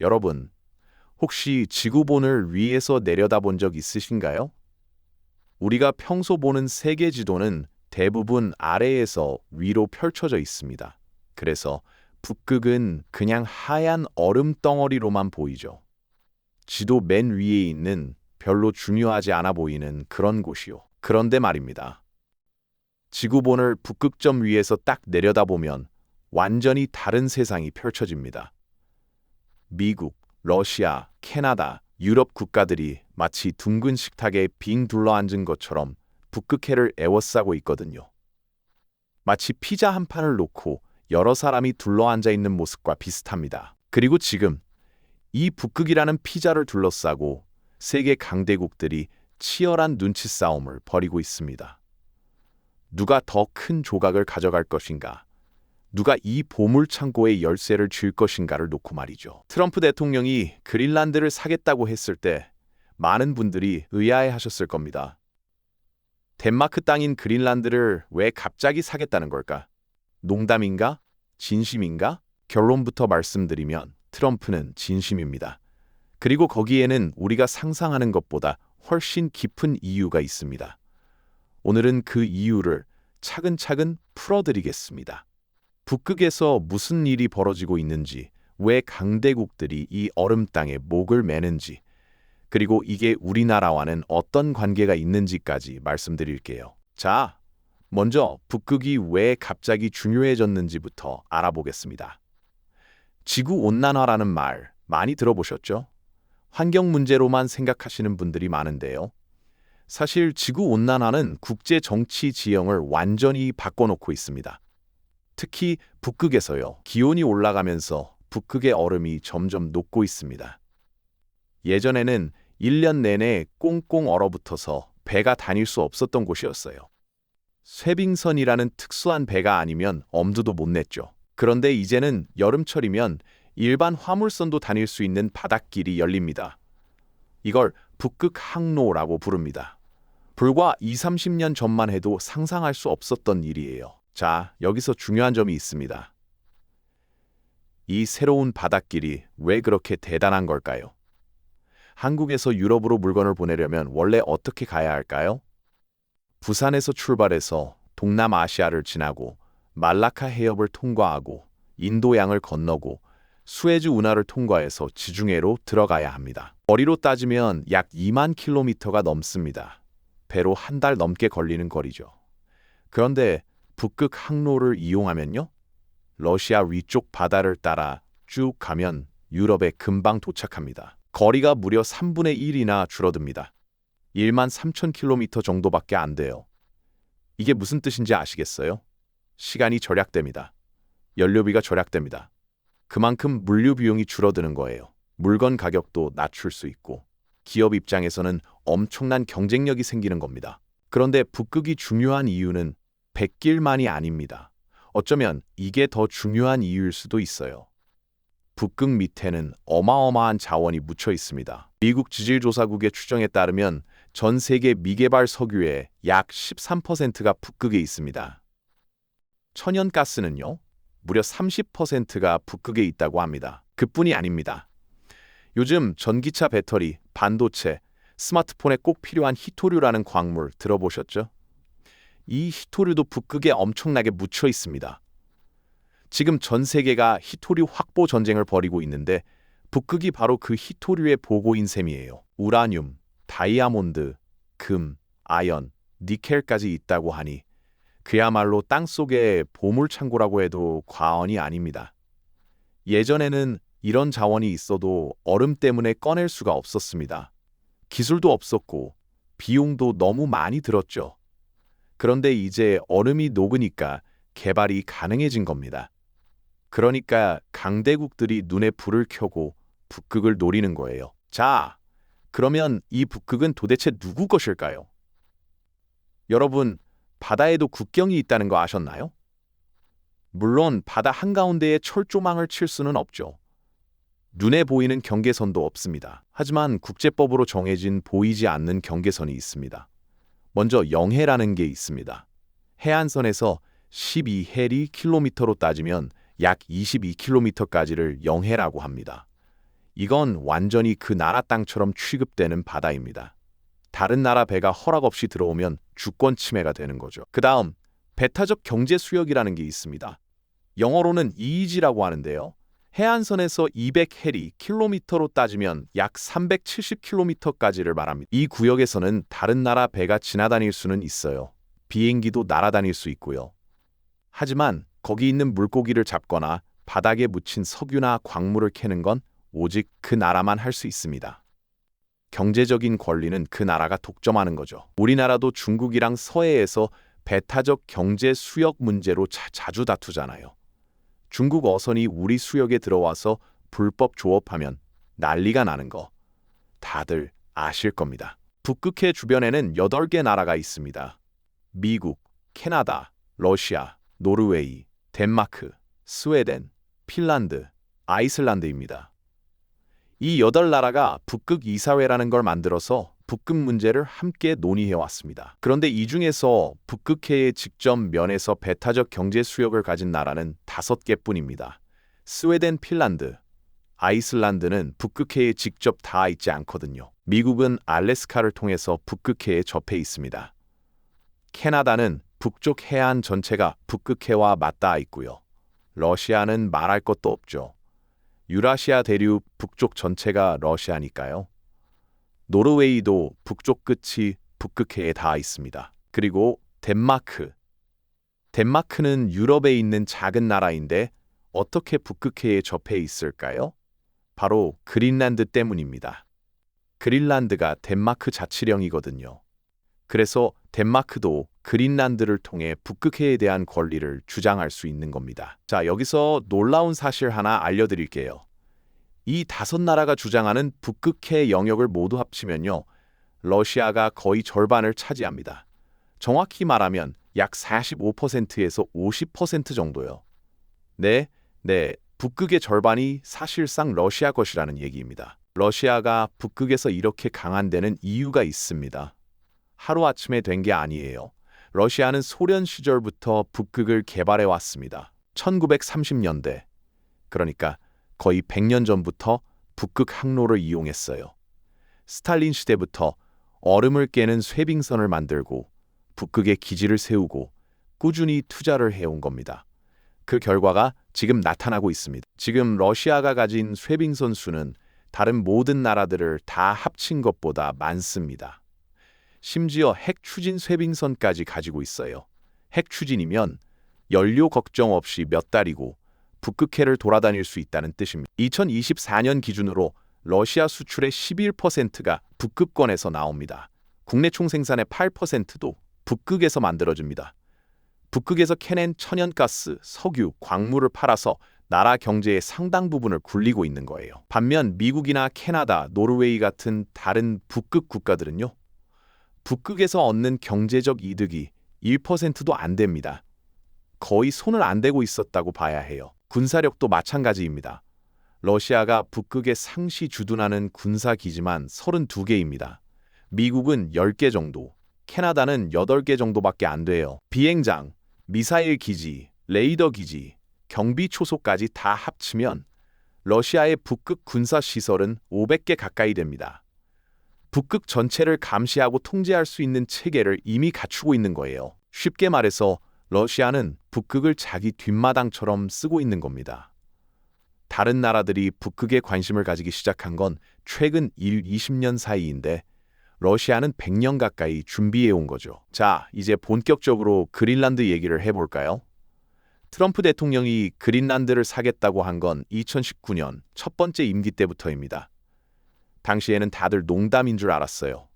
여러분, 혹시 지구본을 위에서 내려다본 적 있으신가요? 우리가 평소 보는 세계 지도는 대부분 아래에서 위로 펼쳐져 있습니다. 그래서 북극은 그냥 하얀 얼음 덩어리로만 보이죠. 지도 맨 위에 있는 별로 중요하지 않아 보이는 그런 곳이요. 그런데 말입니다. 지구본을 북극점 위에서 딱 내려다보면 완전히 다른 세상이 펼쳐집니다. 미국, 러시아, 캐나다, 유럽 국가들이 마치 둥근 식탁에 빙 둘러앉은 것처럼 북극해를 에워싸고 있거든요. 마치 피자 한 판을 놓고 여러 사람이 둘러앉아 있는 모습과 비슷합니다. 그리고 지금 이 북극이라는 피자를 둘러싸고 세계 강대국들이 치열한 눈치 싸움을 벌이고 있습니다. 누가 더 큰 조각을 가져갈 것인가? 누가 이 보물창고의 열쇠를 쥘 것인가를 놓고 말이죠. 트럼프 대통령이 그린란드를 사겠다고 했을 때 많은 분들이 의아해하셨을 겁니다. 덴마크 땅인 그린란드를 왜 갑자기 사겠다는 걸까? 농담인가? 진심인가? 결론부터 말씀드리면 트럼프는 진심입니다. 그리고 거기에는 우리가 상상하는 것보다 훨씬 깊은 이유가 있습니다. 오늘은 그 이유를 차근차근 풀어드리겠습니다. 북극에서 무슨 일이 벌어지고 있는지, 왜 강대국들이 이 얼음 땅에 목을 매는지, 그리고 이게 우리나라와는 어떤 관계가 있는지까지 말씀드릴게요. 자, 먼저 북극이 왜 갑자기 중요해졌는지부터 알아보겠습니다. 지구온난화라는 말 많이 들어보셨죠? 환경 문제로만 생각하시는 분들이 많은데요. 사실 지구온난화는 국제 정치 지형을 완전히 바꿔놓고 있습니다. 특히 북극에서요. 기온이 올라가면서 북극의 얼음이 점점 녹고 있습니다. 예전에는 1년 내내 꽁꽁 얼어붙어서 배가 다닐 수 없었던 곳이었어요. 쇠빙선이라는 특수한 배가 아니면 엄두도 못 냈죠. 그런데 이제는 여름철이면 일반 화물선도 다닐 수 있는 바닷길이 열립니다. 이걸 북극 항로라고 부릅니다. 불과 20-30년 전만 해도 상상할 수 없었던 일이에요. 자, 여기서 중요한 점이 있습니다. 이 새로운 바닷길이 왜 그렇게 대단한 걸까요? 한국에서 유럽으로 물건을 보내려면 원래 어떻게 가야 할까요? 부산에서 출발해서 동남아시아를 지나고 말라카 해협을 통과하고 인도양을 건너고 수에즈 운하를 통과해서 지중해로 들어가야 합니다. 거리로 따지면 약 2만 킬로미터가 넘습니다. 배로 한 달 넘게 걸리는 거리죠. 그런데 북극 항로를 이용하면요? 러시아 위쪽 바다를 따라 쭉 가면 유럽에 금방 도착합니다. 거리가 무려 3분의 1이나 줄어듭니다. 1만 3천 킬로미터 정도밖에 안 돼요. 이게 무슨 뜻인지 아시겠어요? 시간이 절약됩니다. 연료비가 절약됩니다. 그만큼 물류 비용이 줄어드는 거예요. 물건 가격도 낮출 수 있고 기업 입장에서는 엄청난 경쟁력이 생기는 겁니다. 그런데 북극이 중요한 이유는 백길만이 아닙니다. 어쩌면 이게 더 중요한 이유일 수도 있어요. 북극 밑에는 어마어마한 자원이 묻혀 있습니다. 미국 지질조사국의 추정에 따르면 전 세계 미개발 석유의 약 13%가 북극에 있습니다. 천연가스는요, 무려 30%가 북극에 있다고 합니다. 그뿐이 아닙니다. 요즘 전기차 배터리, 반도체, 스마트폰에 꼭 필요한 히토류라는 광물 들어보셨죠? 이 히토류도 북극에 엄청나게 묻혀 있습니다. 지금 전 세계가 히토류 확보 전쟁을 벌이고 있는데 북극이 바로 그 히토류의 보고인 셈이에요. 우라늄, 다이아몬드, 금, 아연, 니켈까지 있다고 하니 그야말로 땅속의 보물창고라고 해도 과언이 아닙니다. 예전에는 이런 자원이 있어도 얼음 때문에 꺼낼 수가 없었습니다. 기술도 없었고 비용도 너무 많이 들었죠. 그런데 이제 얼음이 녹으니까 개발이 가능해진 겁니다. 그러니까 강대국들이 눈에 불을 켜고 북극을 노리는 거예요. 자, 그러면 이 북극은 도대체 누구 것일까요? 여러분, 바다에도 국경이 있다는 거 아셨나요? 물론 바다 한가운데에 철조망을 칠 수는 없죠. 눈에 보이는 경계선도 없습니다. 하지만 국제법으로 정해진 보이지 않는 경계선이 있습니다. 먼저 영해라는 게 있습니다. 해안선에서 12해리 킬로미터로 따지면 약 22킬로미터까지를 영해라고 합니다. 이건 완전히 그 나라 땅처럼 취급되는 바다입니다. 다른 나라 배가 허락 없이 들어오면 주권 침해가 되는 거죠. 그 다음, 배타적 경제 수역이라는 게 있습니다. 영어로는 EEG라고 하는데요. 해안선에서 200해리 킬로미터로 따지면 약 370km까지를 말합니다. 이 구역에서는 다른 나라 배가 지나다닐 수는 있어요. 비행기도 날아다닐 수 있고요. 하지만 거기 있는 물고기를 잡거나 바닥에 묻힌 석유나 광물을 캐는 건 오직 그 나라만 할 수 있습니다. 경제적인 권리는 그 나라가 독점하는 거죠. 우리나라도 중국이랑 서해에서 배타적 경제 수역 문제로 자주 다투잖아요. 중국 어선이 우리 수역에 들어와서 불법 조업하면 난리가 나는 거 다들 아실 겁니다. 북극해 주변에는 8개 나라가 있습니다. 미국, 캐나다, 러시아, 노르웨이, 덴마크, 스웨덴, 핀란드, 아이슬란드입니다. 이 8나라가 북극 이사회라는 걸 만들어서 북극 문제를 함께 논의해왔습니다. 그런데 이 중에서 북극해의 직접 면에서 배타적 경제 수역을 가진 나라는 5개뿐입니다. 스웨덴, 핀란드, 아이슬란드는 북극해에 직접 닿아 있지 않거든요. 미국은 알래스카를 통해서 북극해에 접해 있습니다. 캐나다는 북쪽 해안 전체가 북극해와 맞닿아 있고요. 러시아는 말할 것도 없죠. 유라시아 대륙 북쪽 전체가 러시아니까요. 노르웨이도 북쪽 끝이 북극해에 닿아 있습니다. 그리고 덴마크. 덴마크는 유럽에 있는 작은 나라인데 어떻게 북극해에 접해 있을까요? 바로 그린란드 때문입니다. 그린란드가 덴마크 자치령이거든요. 그래서 덴마크도 그린란드를 통해 북극해에 대한 권리를 주장할 수 있는 겁니다. 자, 여기서 놀라운 사실 하나 알려드릴게요. 이 5나라가 주장하는 북극해 영역을 모두 합치면요, 러시아가 거의 절반을 차지합니다. 정확히 말하면 약 45%에서 50% 정도요. 네, 북극의 절반이 사실상 러시아 것이라는 얘기입니다. 러시아가 북극에서 이렇게 강한 데는 이유가 있습니다. 하루아침에 된 게 아니에요. 러시아는 소련 시절부터 북극을 개발해 왔습니다. 1930년대, 그러니까 거의 100년 전부터 북극 항로를 이용했어요. 스탈린 시대부터 얼음을 깨는 쇄빙선을 만들고 북극에 기지를 세우고 꾸준히 투자를 해온 겁니다. 그 결과가 지금 나타나고 있습니다. 지금 러시아가 가진 쇄빙선 수는 다른 모든 나라들을 다 합친 것보다 많습니다. 심지어 핵 추진 쇄빙선까지 가지고 있어요. 핵 추진이면 연료 걱정 없이 몇 달이고 북극해를 돌아다닐 수 있다는 뜻입니다. 2024년 기준으로 러시아 수출의 11%가 북극권에서 나옵니다. 국내 총생산의 8%도 북극에서 만들어집니다. 북극에서 캐낸 천연가스, 석유, 광물을 팔아서 나라 경제의 상당 부분을 굴리고 있는 거예요. 반면 미국이나 캐나다, 노르웨이 같은 다른 북극 국가들은요, 북극에서 얻는 경제적 이득이 1%도 안 됩니다. 거의 손을 안 대고 있었다고 봐야 해요. 군사력도 마찬가지입니다. 러시아가 북극에 상시 주둔하는 군사기지만 32개입니다. 미국은 10개 정도, 캐나다는 8개 정도밖에 안 돼요. 비행장, 미사일 기지, 레이더 기지, 경비 초소까지 다 합치면 러시아의 북극 군사 시설은 500개 가까이 됩니다. 북극 전체를 감시하고 통제할 수 있는 체계를 이미 갖추고 있는 거예요. 쉽게 말해서 러시아는 북극을 자기 뒷마당처럼 쓰고 있는 겁니다. 다른 나라들이 북극에 관심을 가지기 시작한 건 최근 20년 사이인데 러시아는 100년 가까이 준비해 온 거죠. 자, 이제 본격적으로 그린란드 얘기를 해볼까요? 트럼프 대통령이 그린란드를 사겠다고 한 건 2019년 첫 번째 임기 때부터입니다. 당시에는 다들 농담인 줄 알았어요.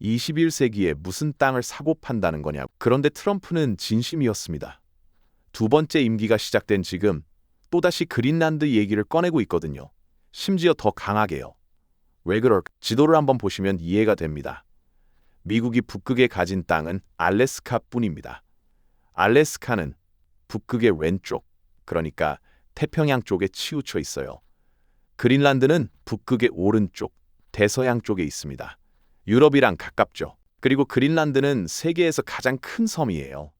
21세기에 무슨 땅을 사고 판다는 거냐고. 그런데 트럼프는 진심이었습니다. 두 번째 임기가 시작된 지금 또다시 그린란드 얘기를 꺼내고 있거든요. 심지어 더 강하게요. 왜 그럴까? 지도를 한번 보시면 이해가 됩니다. 미국이 북극에 가진 땅은 알래스카뿐입니다. 알래스카는 북극의 왼쪽, 그러니까 태평양 쪽에 치우쳐 있어요. 그린란드는 북극의 오른쪽, 대서양 쪽에 있습니다. 유럽이랑 가깝죠. 그리고 그린란드는 세계에서 가장 큰 섬이에요.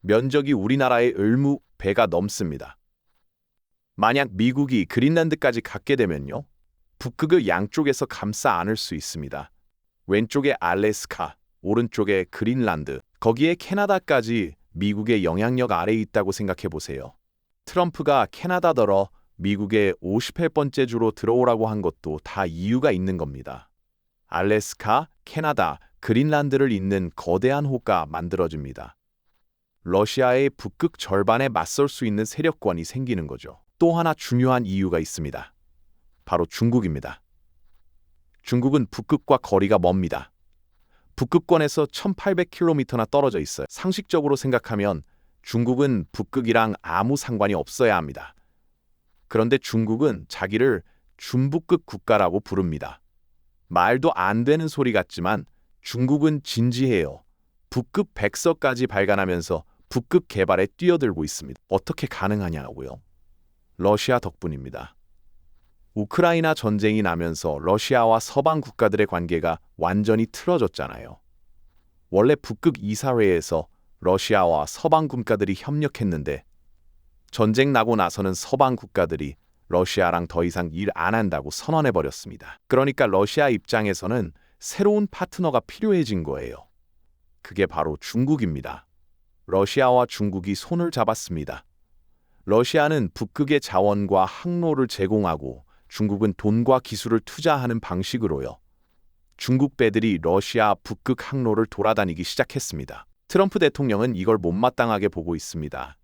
면적이 우리나라의 을무 배가 넘습니다. 만약 미국이 그린란드까지 갖게 되면요, 북극을 양쪽에서 감싸 안을 수 있습니다. 왼쪽에 알래스카, 오른쪽에 그린란드, 거기에 캐나다까지 미국의 영향력 아래에 있다고 생각해 보세요. 트럼프가 캐나다더러 미국의 58번째 주로 들어오라고 한 것도 다 이유가 있는 겁니다. 알래스카, 캐나다, 그린란드를 잇는 거대한 호가 만들어집니다. 러시아의 북극 절반에 맞설 수 있는 세력권이 생기는 거죠. 또 하나 중요한 이유가 있습니다. 바로 중국입니다. 중국은 북극과 거리가 멉니다. 북극권에서 1800km나 떨어져 있어요. 상식적으로 생각하면 중국은 북극이랑 아무 상관이 없어야 합니다. 그런데 중국은 자기를 준북극 국가라고 부릅니다. 말도 안 되는 소리 같지만 중국은 진지해요. 북극 백서까지 발간하면서 북극 개발에 뛰어들고 있습니다. 어떻게 가능하냐고요? 러시아 덕분입니다. 우크라이나 전쟁이 나면서 러시아와 서방 국가들의 관계가 완전히 틀어졌잖아요. 원래 북극 이사회에서 러시아와 서방 국가들이 협력했는데 전쟁 나고 나서는 서방 국가들이 러시아랑 더 이상 일 안 한다고 선언해버렸습니다. 그러니까 러시아 입장에서는 새로운 파트너가 필요해진 거예요. 그게 바로 중국입니다. 러시아와 중국이 손을 잡았습니다. 러시아는 북극의 자원과 항로를 제공하고 중국은 돈과 기술을 투자하는 방식으로요. 중국 배들이 러시아 북극 항로를 돌아다니기 시작했습니다. 트럼프 대통령은 이걸 못마땅하게 보고 있습니다.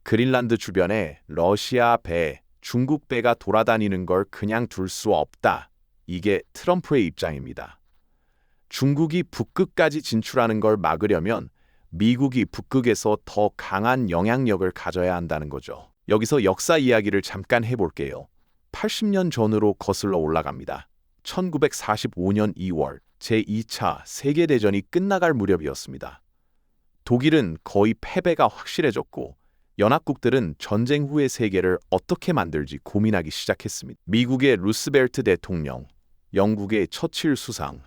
그린란드 주변에 러시아 배, 중국 배가 돌아다니는 걸 그냥 둘 수 없다. 이게 트럼프의 입장입니다. 중국이 북극까지 진출하는 걸 막으려면 미국이 북극에서 더 강한 영향력을 가져야 한다는 거죠. 여기서 역사 이야기를 잠깐 해볼게요. 80년 전으로 거슬러 올라갑니다. 1945년 2월 제2차 세계대전이 끝나갈 무렵이었습니다. 독일은 거의 패배가 확실해졌고 연합국들은 전쟁 후의 세계를 어떻게 만들지 고민하기 시작했습니다. 미국의 루스벨트 대통령, 영국의 처칠 수상,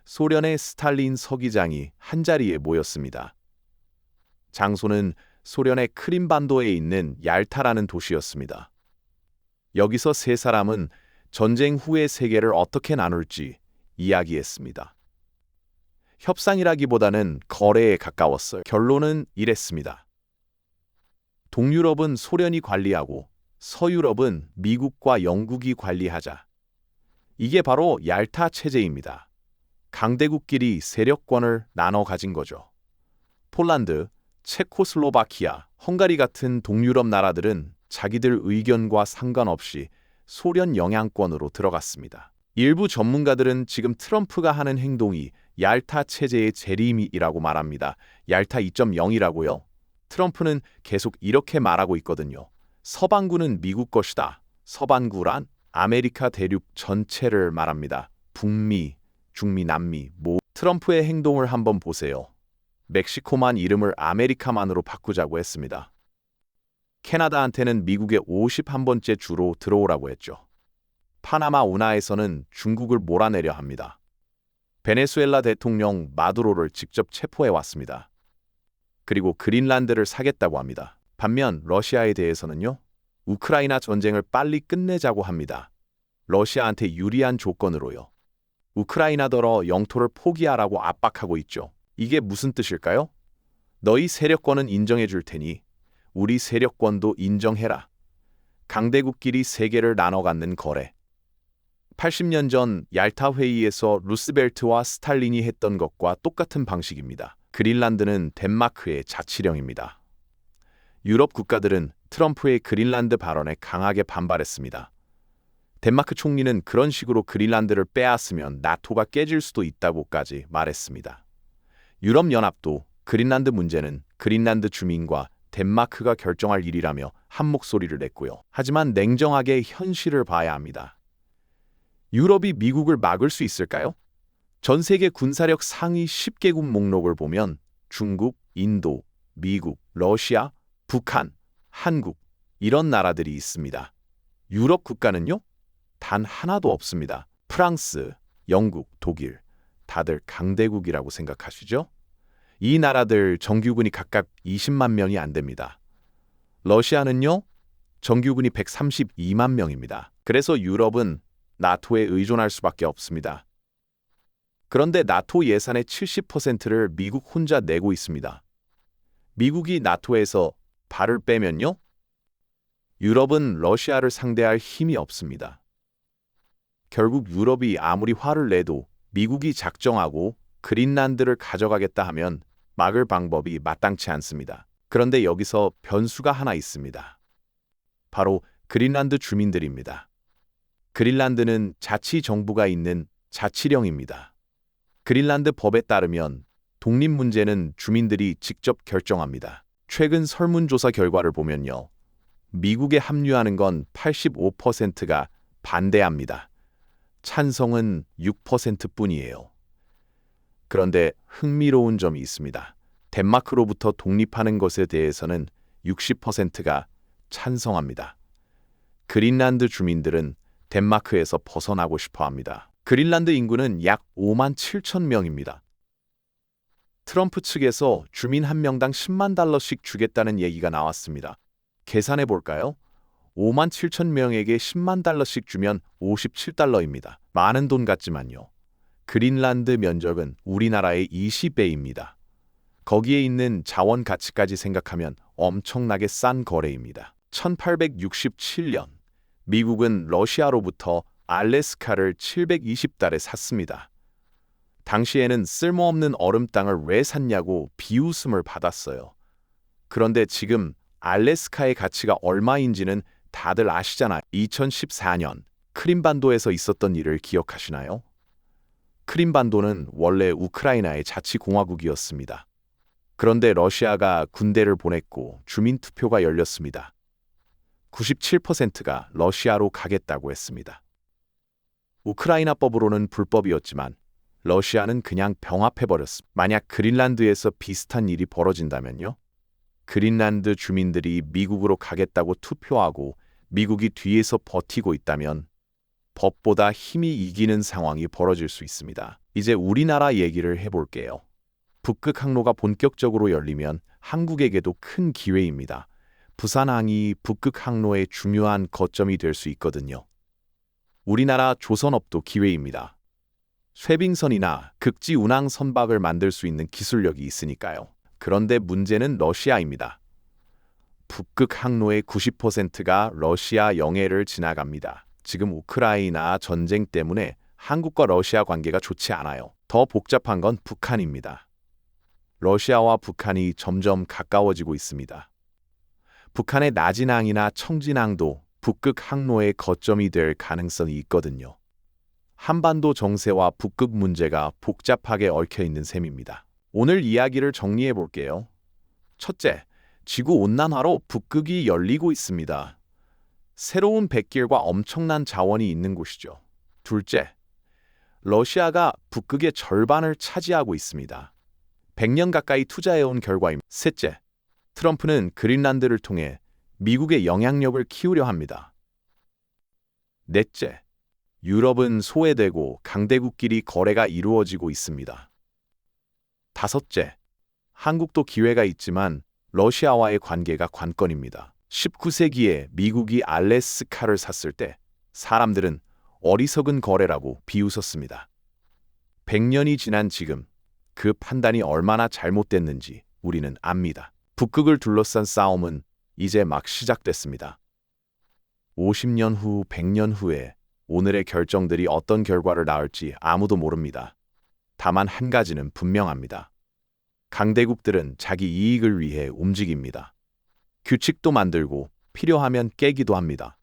소련의 스탈린 서기장이 한자리에 모였습니다. 장소는 소련의 크림반도에 있는 얄타라는 도시였습니다. 여기서 세 사람은 전쟁 후의 세계를 어떻게 나눌지 이야기했습니다. 협상이라기보다는 거래에 가까웠어요. 결론은 이랬습니다. 동유럽은 소련이 관리하고 서유럽은 미국과 영국이 관리하자. 이게 바로 얄타 체제입니다. 강대국끼리 세력권을 나눠 가진 거죠. 폴란드, 체코슬로바키아, 헝가리 같은 동유럽 나라들은 자기들 의견과 상관없이 소련 영향권으로 들어갔습니다. 일부 전문가들은 지금 트럼프가 하는 행동이 얄타 체제의 재림이라고 말합니다. 얄타 2.0이라고요. 트럼프는 계속 이렇게 말하고 있거든요. 서반구는 미국 것이다. 서반구란 아메리카 대륙 전체를 말합니다. 북미, 중미, 남미, 트럼프의 행동을 한번 보세요. 멕시코만 이름을 아메리카만으로 바꾸자고 했습니다. 캐나다한테는 미국의 51번째 주로 들어오라고 했죠. 파나마 운하에서는 중국을 몰아내려 합니다. 베네수엘라 대통령 마두로를 직접 체포해 왔습니다. 그리고 그린란드를 사겠다고 합니다. 반면 러시아에 대해서는요. 우크라이나 전쟁을 빨리 끝내자고 합니다. 러시아한테 유리한 조건으로요. 우크라이나더러 영토를 포기하라고 압박하고 있죠. 이게 무슨 뜻일까요? 너희 세력권은 인정해 줄 테니 우리 세력권도 인정해라. 강대국끼리 세계를 나눠 갖는 거래. 80년 전 얄타 회의에서 루스벨트와 스탈린이 했던 것과 똑같은 방식입니다. 그린란드는 덴마크의 자치령입니다. 유럽 국가들은 트럼프의 그린란드 발언에 강하게 반발했습니다. 덴마크 총리는 그런 식으로 그린란드를 빼앗으면 나토가 깨질 수도 있다고까지 말했습니다. 유럽연합도 그린란드 문제는 그린란드 주민과 덴마크가 결정할 일이라며 한 목소리를 냈고요. 하지만 냉정하게 현실을 봐야 합니다. 유럽이 미국을 막을 수 있을까요? 전 세계 군사력 상위 10개국 목록을 보면 중국, 인도, 미국, 러시아, 북한, 한국 이런 나라들이 있습니다. 유럽 국가는요? 단 하나도 없습니다. 프랑스, 영국, 독일 다들 강대국이라고 생각하시죠? 이 나라들 정규군이 각각 20만 명이 안 됩니다. 러시아는요? 정규군이 132만 명입니다. 그래서 유럽은 나토에 의존할 수밖에 없습니다. 그런데 나토 예산의 70%를 미국 혼자 내고 있습니다. 미국이 나토에서 발을 빼면요? 유럽은 러시아를 상대할 힘이 없습니다. 결국 유럽이 아무리 화를 내도 미국이 작정하고 그린란드를 가져가겠다 하면 막을 방법이 마땅치 않습니다. 그런데 여기서 변수가 하나 있습니다. 바로 그린란드 주민들입니다. 그린란드는 자치정부가 있는 자치령입니다. 그린란드 법에 따르면 독립 문제는 주민들이 직접 결정합니다. 최근 설문조사 결과를 보면요. 미국에 합류하는 건 85%가 반대합니다. 찬성은 6%뿐이에요. 그런데 흥미로운 점이 있습니다. 덴마크로부터 독립하는 것에 대해서는 60%가 찬성합니다. 그린란드 주민들은 덴마크에서 벗어나고 싶어 합니다. 그린란드 인구는 약 5만 7천 명입니다. 트럼프 측에서 주민 한 명당 10만 달러씩 주겠다는 얘기가 나왔습니다. 계산해 볼까요? 5만 7천 명에게 10만 달러씩 주면 57달러입니다. 많은 돈 같지만요. 그린란드 면적은 우리나라의 20배입니다. 거기에 있는 자원 가치까지 생각하면 엄청나게 싼 거래입니다. 1867년 미국은 러시아로부터 알래스카를 720달에 샀습니다. 당시에는 쓸모없는 얼음 땅을 왜 샀냐고 비웃음을 받았어요. 그런데 지금 알래스카의 가치가 얼마인지는 다들 아시잖아요. 2014년 크림반도에서 있었던 일을 기억하시나요? 크림반도는 원래 우크라이나의 자치공화국이었습니다. 그런데 러시아가 군대를 보냈고 주민투표가 열렸습니다. 97%가 러시아로 가겠다고 했습니다. 우크라이나법으로는 불법이었지만 러시아는 그냥 병합해버렸습니다. 만약 그린란드에서 비슷한 일이 벌어진다면요? 그린란드 주민들이 미국으로 가겠다고 투표하고 미국이 뒤에서 버티고 있다면 법보다 힘이 이기는 상황이 벌어질 수 있습니다. 이제 우리나라 얘기를 해볼게요. 북극 항로가 본격적으로 열리면 한국에게도 큰 기회입니다. 부산항이 북극 항로의 중요한 거점이 될 수 있거든요. 우리나라 조선업도 기회입니다. 쇠빙선이나 극지 운항 선박을 만들 수 있는 기술력이 있으니까요. 그런데 문제는 러시아입니다. 북극 항로의 90%가 러시아 영해를 지나갑니다. 지금 우크라이나 전쟁 때문에 한국과 러시아 관계가 좋지 않아요. 더 복잡한 건 북한입니다. 러시아와 북한이 점점 가까워지고 있습니다. 북한의 나진항이나 청진항도 북극 항로의 거점이 될 가능성이 있거든요. 한반도 정세와 북극 문제가 복잡하게 얽혀 있는 셈입니다. 오늘 이야기를 정리해 볼게요. 첫째, 지구온난화로 북극이 열리고 있습니다. 새로운 백길과 엄청난 자원이 있는 곳이죠. 둘째, 러시아가 북극의 절반을 차지하고 있습니다. 100년 가까이 투자해온 결과입니다. 셋째, 트럼프는 그린란드를 통해 미국의 영향력을 키우려 합니다. 넷째, 유럽은 소외되고 강대국끼리 거래가 이루어지고 있습니다. 다섯째, 한국도 기회가 있지만 러시아와의 관계가 관건입니다. 19세기에 미국이 알래스카를 샀을 때 사람들은 어리석은 거래라고 비웃었습니다. 100년이 지난 지금 그 판단이 얼마나 잘못됐는지 우리는 압니다. 북극을 둘러싼 싸움은 이제 막 시작됐습니다. 50년 후, 100년 후에 오늘의 결정들이 어떤 결과를 낳을지 아무도 모릅니다. 다만 한 가지는 분명합니다. 강대국들은 자기 이익을 위해 움직입니다. 규칙도 만들고 필요하면 깨기도 합니다.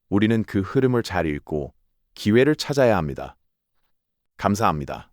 우리는 그 흐름을 잘 읽고 기회를 찾아야 합니다. 감사합니다.